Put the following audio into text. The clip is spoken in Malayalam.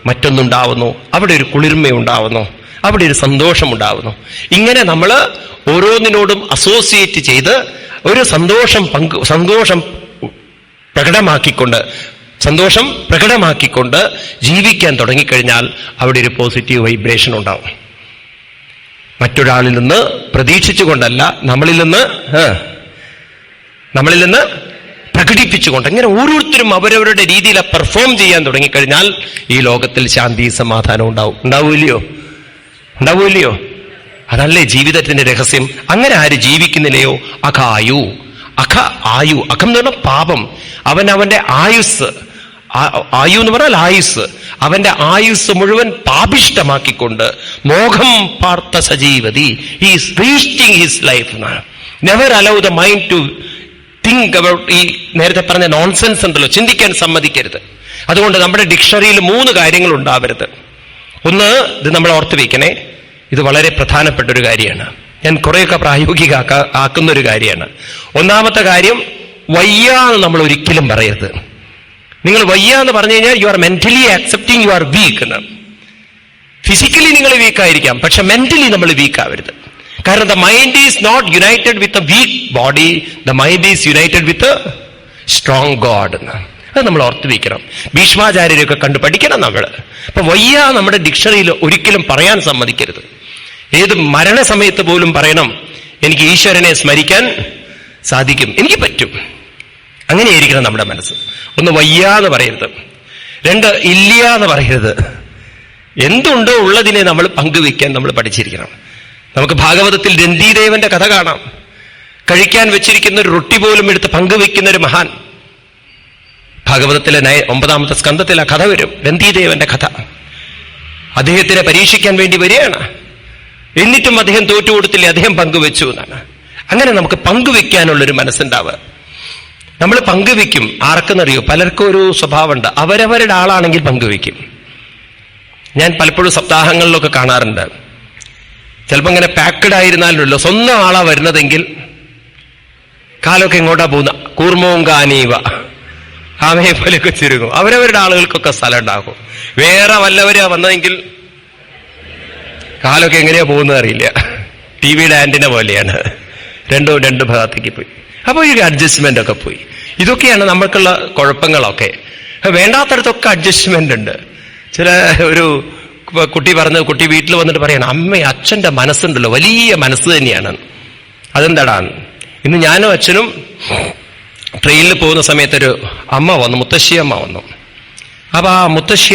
മറ്റൊന്നുണ്ടാവുന്നു, അവിടെ ഒരു കുളിർമയുണ്ടാവുന്നു, അവിടെ ഒരു സന്തോഷമുണ്ടാവുന്നു. ഇങ്ങനെ നമ്മൾ ഓരോന്നിനോടും അസോസിയേറ്റ് ചെയ്ത് ഒരു സന്തോഷം പ്രകടമാക്കിക്കൊണ്ട് ജീവിക്കാൻ തുടങ്ങിക്കഴിഞ്ഞാൽ അവിടെ ഒരു പോസിറ്റീവ് വൈബ്രേഷൻ ഉണ്ടാവും. മറ്റൊരാളിൽ നിന്ന് പ്രതീക്ഷിച്ചുകൊണ്ടല്ല, നമ്മളിൽ നിന്ന് പ്രകടിപ്പിച്ചുകൊണ്ട്. ഇങ്ങനെ ഓരോരുത്തരും അവരവരുടെ രീതിയിൽ പെർഫോം ചെയ്യാൻ തുടങ്ങിക്കഴിഞ്ഞാൽ ഈ ലോകത്തിൽ ശാന്തി സമാധാനം ഉണ്ടാവൂല്ലയോ? അതല്ലേ ജീവിതത്തിന്റെ രഹസ്യം. അങ്ങനെ ആര് ജീവിക്കുന്നില്ലയോ അഖായു. അഖം എന്ന് പറഞ്ഞാൽ പാപം. അവന്റെ ആയുസ്, ആയു എന്ന് പറഞ്ഞാൽ ആയുസ്, അവന്റെ ആയുസ് മുഴുവൻ പാപിഷ്ടമാക്കിക്കൊണ്ട് മോഹം പാർത്ത സജീവതി, he is wasting his life. Never allow the mind to think about ഈ നേരത്തെ പറഞ്ഞ നോൺസെൻസ് ഉണ്ടല്ലോ, ചിന്തിക്കാൻ സമ്മതിക്കരുത്. അതുകൊണ്ട് നമ്മുടെ ഡിക്ഷണറിയിൽ 3 കാര്യങ്ങൾ ഉണ്ടാവരുത്. ഒന്ന്, ഇത് നമ്മൾ ഓർത്ത് വയ്ക്കണേ, ഇത് വളരെ പ്രധാനപ്പെട്ട ഒരു കാര്യമാണ്. ഞാൻ കുറേയൊക്കെ പ്രായോഗികമാക്കുന്ന ഒരു കാര്യമാണ്. ഒന്നാമത്തെ കാര്യം, വയ്യാന്ന് നമ്മൾ ഒരിക്കലും പറയരുത്. നിങ്ങൾ വയ്യാന്ന് പറഞ്ഞു കഴിഞ്ഞാൽ you are mentally accepting you are weak എന്ന്. ഫിസിക്കലി നിങ്ങൾ വീക്കായിരിക്കാം, പക്ഷെ മെന്റലി നമ്മൾ വീക്കാവരുത്. കാരണം the mind is not united with a weak body, the mind is united with a strong god എന്ന്. അത് നമ്മൾ ഓർത്ത് വയ്ക്കണം. ഭീഷ്മാചാര്യരൊക്കെ കണ്ടു പഠിക്കണം നമ്മൾ. അപ്പൊ വയ്യ നമ്മുടെ ഡിക്ഷണറിയിൽ ഒരിക്കലും പറയാൻ സമ്മതിക്കരുത്. ഏത് മരണസമയത്ത് പോലും പറയണം, എനിക്ക് ഈശ്വരനെ സ്മരിക്കാൻ സാധിക്കും, എനിക്ക് പറ്റും. അങ്ങനെയായിരിക്കണം നമ്മുടെ മനസ്സ്. ഒന്ന്, വയ്യാന്ന് പറയരുത്. 2, ഇല്ല എന്ന് പറയരുത്. എന്തുണ്ടോ ഉള്ളതിനെ നമ്മൾ പങ്കുവെക്കാൻ നമ്മൾ പഠിച്ചിരിക്കണം. നമുക്ക് ഭാഗവതത്തിൽ രന്തിദേവന്റെ കഥ കാണാം. കഴിക്കാൻ വെച്ചിരിക്കുന്ന ഒരു റൊട്ടി പോലും എടുത്ത് പങ്കുവെക്കുന്ന ഒരു മഹാൻ. ഭാഗവതത്തിലെ 9ാമത്തെ സ്കന്ധത്തിൽ ആ കഥ വരും, രന്തിദേവന്റെ കഥ. അദ്ദേഹത്തിനെ പരീക്ഷിക്കാൻ വേണ്ടി വരികയാണ്. എന്നിട്ടും അദ്ദേഹം തോറ്റുകൊടുത്തില്ലേ, അദ്ദേഹം പങ്കുവെച്ചു എന്നാണ്. അങ്ങനെ നമുക്ക് പങ്കുവെക്കാനുള്ളൊരു മനസ്സുണ്ടാവുക. നമ്മൾ പങ്കുവെക്കും. ആർക്കെന്നറിയോ? പലർക്കും ഒരു സ്വഭാവമുണ്ട്, അവരവരുടെ ആളാണെങ്കിൽ പങ്കുവെക്കും. ഞാൻ പലപ്പോഴും സപ്താഹങ്ങളിലൊക്കെ കാണാറുണ്ട്. ചിലപ്പോൾ ഇങ്ങനെ പാക്കഡ് ആയിരുന്നാലല്ലോ, സ്വന്തം ആളാ വരുന്നതെങ്കിൽ കാലൊക്കെ എങ്ങോട്ടാ പോകുന്ന, കൂർമ്മവും കാനീവ ആമയെ പോലെയൊക്കെ ചുരുങ്ങും. അവരവരുടെ ആളുകൾക്കൊക്കെ സ്ഥലം ഉണ്ടാകും. വേറെ വല്ലവരാ വന്നതെങ്കിൽ കാലൊക്കെ എങ്ങനെയാ പോകുന്നത് അറിയില്ല. ടിവിയുടെ ആന്റിന പോലെയാണ്, രണ്ട് ഭാഗത്തേക്ക് പോയി. അപ്പോൾ ഈ അഡ്ജസ്റ്റ്മെന്റ് ഒക്കെ പോയി. ഇതൊക്കെയാണ് നമ്മൾക്കുള്ള കുഴപ്പങ്ങളൊക്കെ. വേണ്ടാത്തടത്തൊക്കെ അഡ്ജസ്റ്റ്മെന്റ് ഉണ്ട്. ഒരു കുട്ടി വീട്ടിൽ വന്നിട്ട് പറയണം, അച്ഛന്റെ മനസ്സുണ്ടല്ലോ, വലിയ മനസ്സ് തന്നെയാണ്. അതെന്താടാ? ഇന്ന് ഞാനും അച്ഛനും ട്രെയിനിൽ പോകുന്ന സമയത്തൊരു അമ്മ വന്നു, മുത്തശ്ശി അമ്മ വന്നു. അപ്പൊ ആ മുത്തശ്ശി